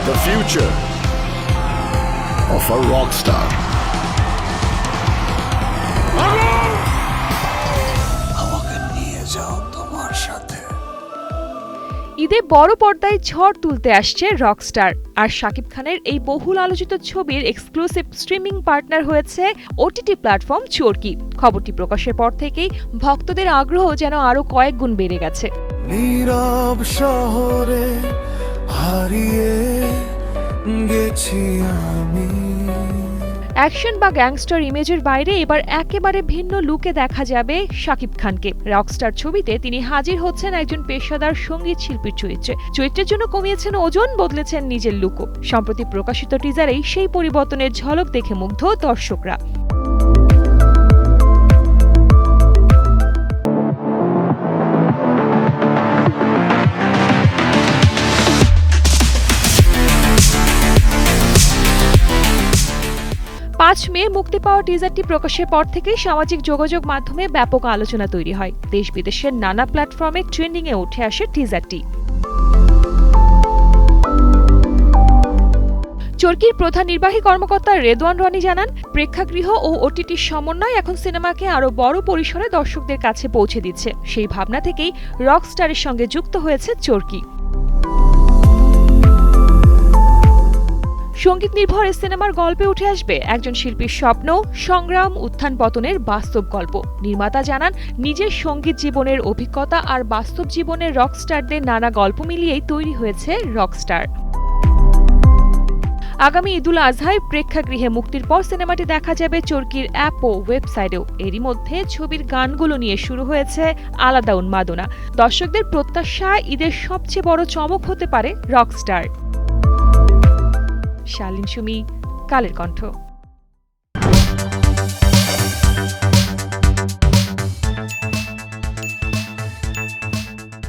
The future of a rock star. আমাকে নিয়ে যাও তোমার সাথে। ঈদে বড় পর্দায় ঝড় তুলতে আসছে রকস্টার, আর শাকিব খানের এই বহুল আলোচিত ছবির এক্সক্লুসিভ স্ট্রিমিং পার্টনার হয়েছে ওটিটি প্ল্যাটফর্ম চরকি। খবরটি প্রকাশের পর থেকেই ভক্তদের আগ্রহ যেন আরো কয়েক গুণ বেড়ে গেছে। নীরব শহরে হারিয়ে গেছি আমি। অ্যাকশন বা গ্যাংস্টার ইমেজের বাইরে এবার একেবারে ভিন্ন লুকে দেখা যাবে শাকিব খানকে। রকস্টার ছবিতে তিনি হাজির হচ্ছেন একজন পেশাদার সঙ্গীত শিল্পীর চরিত্রের জন্য কমিয়েছেন ওজন, বদলেছেন নিজের লুকও। সম্প্রতি প্রকাশিত টিজারেই সেই পরিবর্তনের ঝলক দেখে মুগ্ধ দর্শকরা। মে মুক্তি পাওয়া টিজারটি প্রকাশের পর থেকেই সামাজিক যোগাযোগ মাধ্যমে ব্যাপক আলোচনা তৈরি হয়। দেশ বিদেশের নানা প্ল্যাটফর্মে ট্রেন্ডিংয়ে উঠে আসে টিজারটি। চরকির প্রধান নির্বাহী কর্মকর্তা রেদওয়ান রনি জানান, প্রেক্ষাগৃহ ও ওটিটির সমন্বয় এখন সিনেমাকে আরো বড় পরিসরে দর্শকদের কাছে পৌঁছে দিচ্ছে। সেই ভাবনা থেকেই রকস্টারের সঙ্গে যুক্ত হয়েছে চরকি। সঙ্গীত নির্ভর এই সিনেমার গল্পে উঠে আসবে একজন শিল্পীর স্বপ্ন, সংগ্রাম, উত্থান পতনের বাস্তব গল্প। নির্মাতা জানান, নিজের সঙ্গীত জীবনের অভিজ্ঞতা আর বাস্তব জীবনের রকস্টারদের নানা গল্প মিলিয়েই তৈরি হয়েছে রকস্টার। আগামী ঈদুল আজহায় প্রেক্ষাগৃহে মুক্তির পর সিনেমাটি দেখা যাবে চরকির অ্যাপ ও ওয়েবসাইটেও। এরই মধ্যে ছবির গানগুলো নিয়ে শুরু হয়েছে আলাদা উন্মাদনা। দর্শকদের প্রত্যাশা, ঈদের সবচেয়ে বড় চমক হতে পারে রকস্টার। শালিন সুমি, কালের কণ্ঠ।